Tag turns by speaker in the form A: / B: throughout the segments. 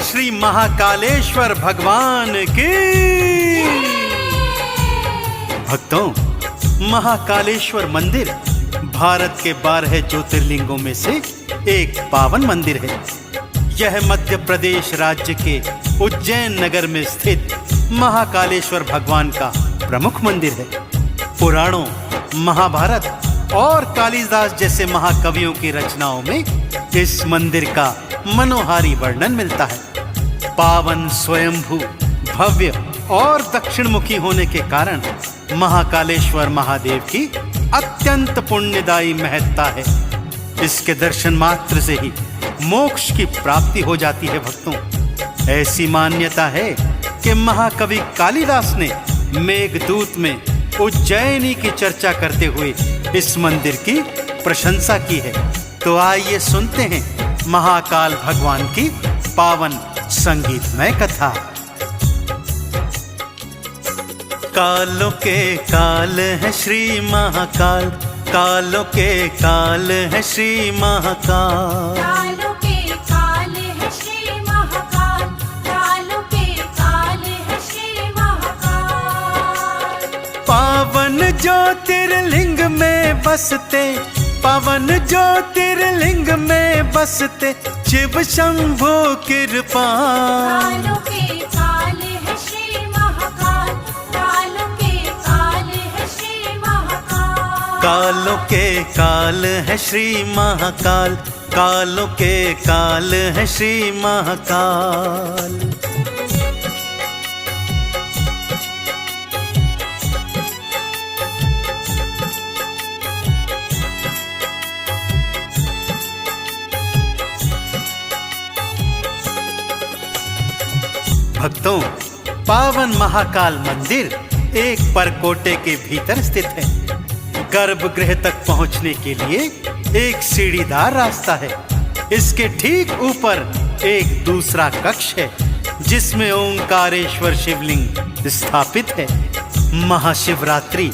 A: श्री महाकालेश्वर भगवान की। भक्तों, महाकालेश्वर मंदिर भारत के 12 ज्योतिर्लिंगों में से एक पावन मंदिर है। यह मध्य प्रदेश राज्य के उज्जैन नगर में स्थित महाकालेश्वर भगवान का प्रमुख मंदिर है। पुराणों, महाभारत और कालिदास जैसे महाकवियों की रचनाओं में इस मंदिर का मनोहारी वर्णन मिलता है। पावन, स्वयंभू, भव्य और दक्षिणमुखी होने के कारण महाकालेश्वर महादेव की अत्यंत पुण्यदायी महत्ता है। इसके दर्शन मात्र से ही मोक्ष की प्राप्ति हो जाती है। भक्तों, ऐसी मान्यता है कि महाकवि कालिदास ने मेघदूत में उज्जैनी की चर्चा करते हुए इस मंदिर की प्रशंसा की है। तो आइए सुनते हैं महाकाल भगवान की पावन संगीतमय कथा। कालों के काल है श्री महाकाल, कालों के काल है श्री महाकाल।
B: कालों के काल है श्री महाकाल, कालों के काल है श्री महाकाल।
A: पावन ज्योतिर्लिंग में बसते, पावन ज्योतिर्लिंग में बसते शिव शंभो कृपाल।
B: कालों के काल है श्री महाकाल, कालों के काल है श्री महाकाल।
A: कालों के काल है श्री महाकाल, कालों के काल है श्री महाकाल। भक्तों, पावन महाकाल मंदिर एक परकोटे के भीतर स्थित है। गर्भगृह तक पहुंचने के लिए एक सीढ़ीदार रास्ता है। इसके ठीक ऊपर एक दूसरा कक्ष है जिसमें ओंकारेश्वर शिवलिंग स्थापित है। महाशिवरात्रि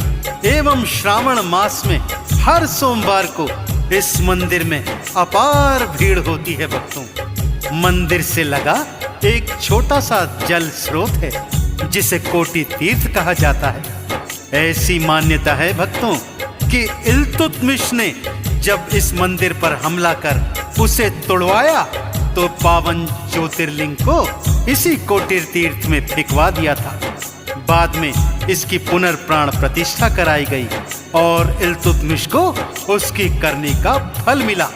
A: एवं श्रावण मास में हर सोमवार को इस मंदिर में अपार भीड़ होती है। भक्तों, मंदिर से लगा एक छोटा सा जल स्रोत है जिसे कोटि तीर्थ कहा जाता है। ऐसी मान्यता है भक्तों कि इल्तुतमिश ने जब इस मंदिर पर हमला कर उसे तोड़वाया तो पावन ज्योतिर्लिंग को इसी कोटि तीर्थ में फेंकवा दिया था। बाद में इसकी पुनर्प्राण प्रतिष्ठा कराई गई और इल्तुतमिश को उसकी करनी का फल मिला।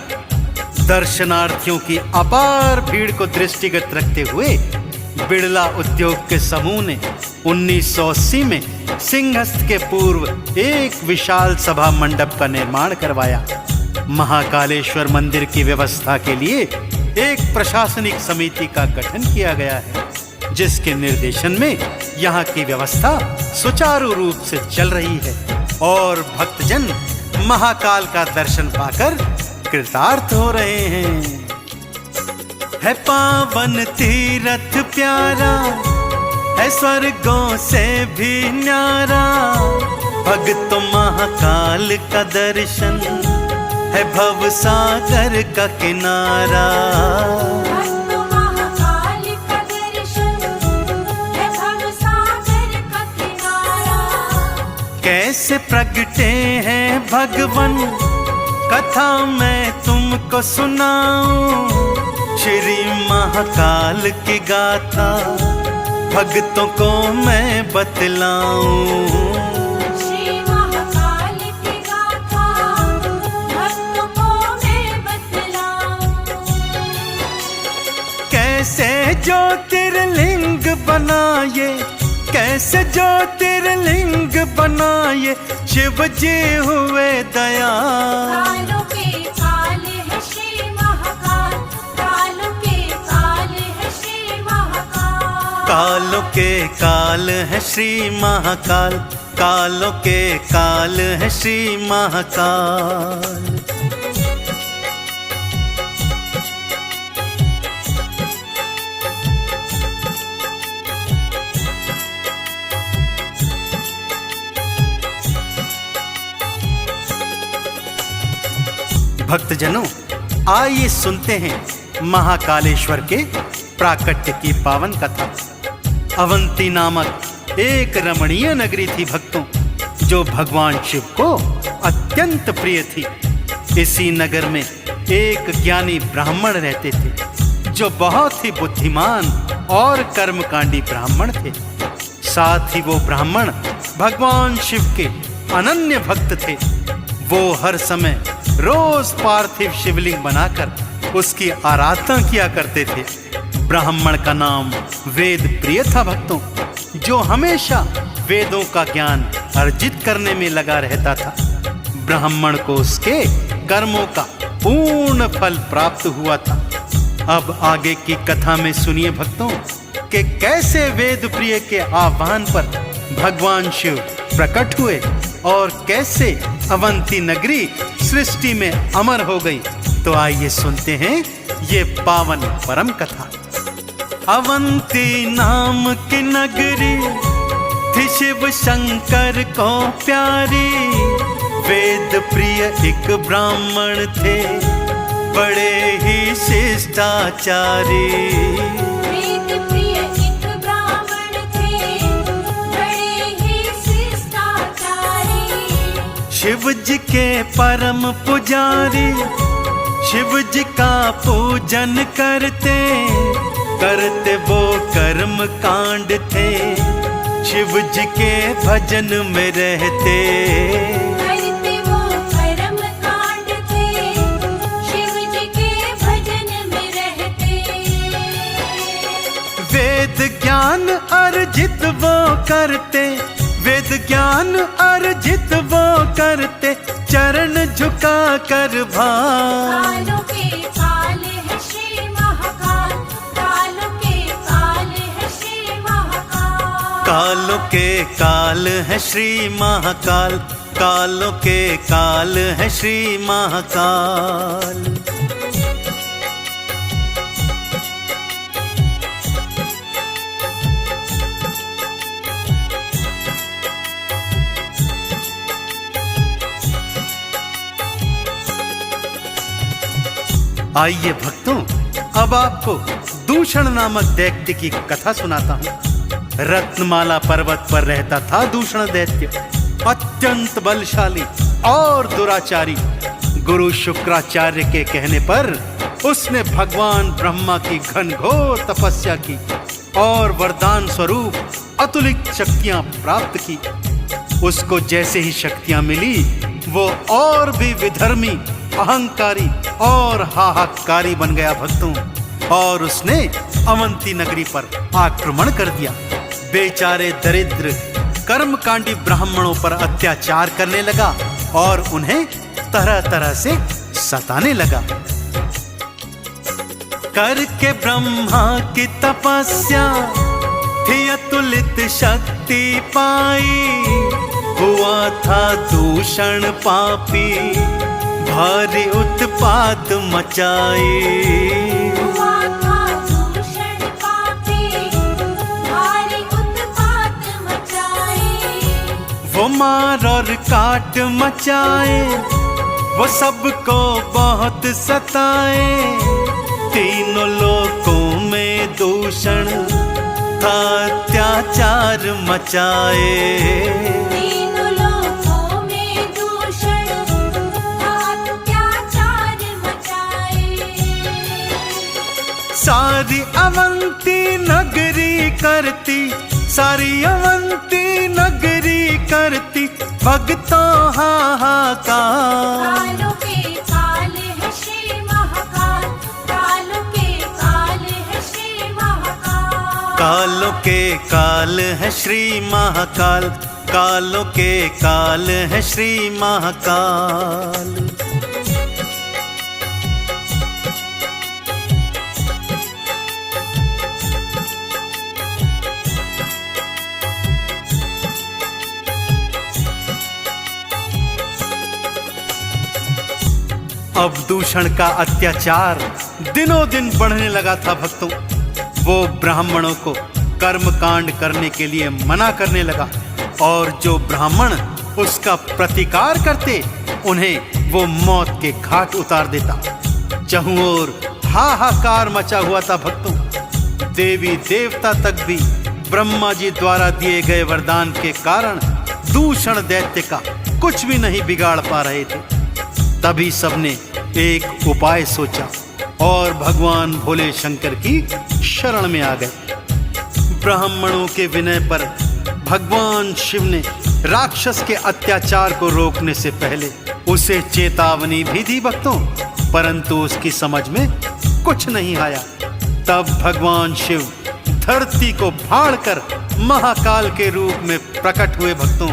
A: दर्शनार्थियों की अपार भीड़ को दृष्टिगत रखते हुए बिड़ला उद्योग के समूह ने 1980 में सिंहस्थ के पूर्व एक विशाल सभा मंडप का निर्माण करवाया। महाकालेश्वर मंदिर की व्यवस्था के लिए एक प्रशासनिक समिति का गठन किया गया है जिसके निर्देशन में यहाँ की व्यवस्था सुचारू रूप से चल रही है और भक्तजन महाकाल का दर्शन पाकर कृतार्थ हो रहे हैं। है पावन तीरथ प्यारा, है स्वर्गों से भी न्यारा, भक्तों महाकाल का दर्शन है भव सागर का किनारा।
B: भक्तों महाकाल का दर्शन है भव सागर का किनारा।
A: कैसे प्रगटे हैं भगवन कथा मैं तुमको सुनाऊं, श्री महाकाल की गाथा भक्तों को मैं बतलाऊं।
B: श्री महाकाल की गाथा भक्तों को मैं बतलाऊं।
A: कैसे ज्योतिर्लिंग बनाए, कैसे ज्योतिर्लिंग बनाए शिव जी हुए दयाल।
B: कालों के काल है श्री महाकाल, कालों के काल है श्री महाकाल।
A: कालों के काल है श्री महाकाल, कालों के काल है श्री महाकाल। भक्तजनों, आइए सुनते हैं महाकालेश्वर के प्राकट्य की पावन कथा। अवंती नामक एक रमणीय नगरी थी भक्तों, जो भगवान शिव को अत्यंत प्रिय थी। इसी नगर में एक ज्ञानी ब्राह्मण रहते थे, जो बहुत ही बुद्धिमान और कर्मकांडी ब्राह्मण थे। साथ ही वो ब्राह्मण भगवान शिव के अनन्य भक्त थे। वो हर समय रोज पार्थिव शिवलिंग बनाकर उसकी आराधना किया करते थे। ब्राह्मण का नाम वेद प्रिय था भक्तों, जो हमेशा वेदों का ज्ञान अर्जित करने में लगा रहता था। ब्राह्मण को उसके कर्मों का पूर्ण फल प्राप्त हुआ था। अब आगे की कथा में सुनिए भक्तों कि कैसे वेद प्रिय के आह्वान पर भगवान शिव प्रकट हुए और कैसे अवंती नगरी सृष्टि में अमर हो गई। तो आइए सुनते हैं ये पावन परम कथा। अवंती नाम की नगरी थी शिव शंकर को प्यारी। वेद प्रिय एक ब्राह्मण थे, बड़े ही शिष्टाचारी।
B: वेद प्रिय एक ब्राह्मण थे, बड़े ही शिष्टाचारी।
A: शिव जी के परम पुजारी, शिव जी का पूजन करते वो कर्म कांड थे। शिव जी के भजन में रहते
B: वो कर्म कांड थे, शिव जी के भजन में रहते।
A: वेद ज्ञान अर्जित वो करते, वेद ज्ञान अर्जित वो करते, चरण झुका कर भार।
B: कालों के काल है श्री महाकाल, कालों के काल है श्री महाकाल।
A: कालों के काल है श्री महाकाल, कालों के काल है श्री महाकाल। आइए भक्तों, अब आपको दूषण नामक दैत्य की कथा सुनाता हूँ। रत्नमाला पर्वत पर रहता था दूषण दैत्य, अत्यंत बलशाली और दुराचारी। गुरु शुक्राचार्य के कहने पर उसने भगवान ब्रह्मा की घनघोर तपस्या की और वरदान स्वरूप अतुलित शक्तियां प्राप्त की। उसको जैसे ही शक्तियां मिली, वो और भी विधर्मी, अहंकारी और हाहाकारी बन गया भक्तों, और उसने अवंती नगरी पर आक्रमण कर दिया। बेचारे दरिद्र कर्मकांडी ब्राह्मणों पर अत्याचार करने लगा और उन्हें तरह तरह से सताने लगा। करके ब्रह्मा की तपस्या थी अतुलित शक्ति पाई। हुआ था दूषण पापी, भारी उत्पात मचाए।
B: हुआ था दूषण पापी, भारी उत्पात मचाए।
A: वो मार और काट मचाए, वो सबको बहुत सताए। तीनों लोकों में दूषण था अत्याचार मचाए।
B: तीनों लोकों में दूषण था अत्याचार मचाए।
A: सारी अवंती नगरी करती, सारी अवंती नगरी करती भक्तों हाहाकार।
B: कालों के काल है श्री महाकाल, कालों के काल है श्री महाकाल।
A: कालों के काल है श्री महाकाल, कालों के काल है श्री महाकाल। अब दूषण का अत्याचार दिनों दिन बढ़ने लगा था भक्तों। वो ब्राह्मणों को कर्मकांड करने के लिए मना करने लगा, और जो ब्राह्मण उसका प्रतिकार करते उन्हें वो मौत के घाट उतार देता। चहुं ओर हाहाकार मचा हुआ था भक्तों। देवी देवता तक भी ब्रह्मा जी द्वारा दिए गए वरदान के कारण दूषण दैत्य का कुछ भी नहीं बिगाड़ पा रहे थे। तभी सबने एक उपाय सोचा और भगवान भोले शंकर की शरण में आ गए। ब्राह्मणों के विनय पर भगवान शिव ने राक्षस के अत्याचार को रोकने से पहले उसे चेतावनी भी दी भक्तों, परंतु उसकी समझ में कुछ नहीं आया। तब भगवान शिव धरती को फाड़कर महाकाल के रूप में प्रकट हुए भक्तों।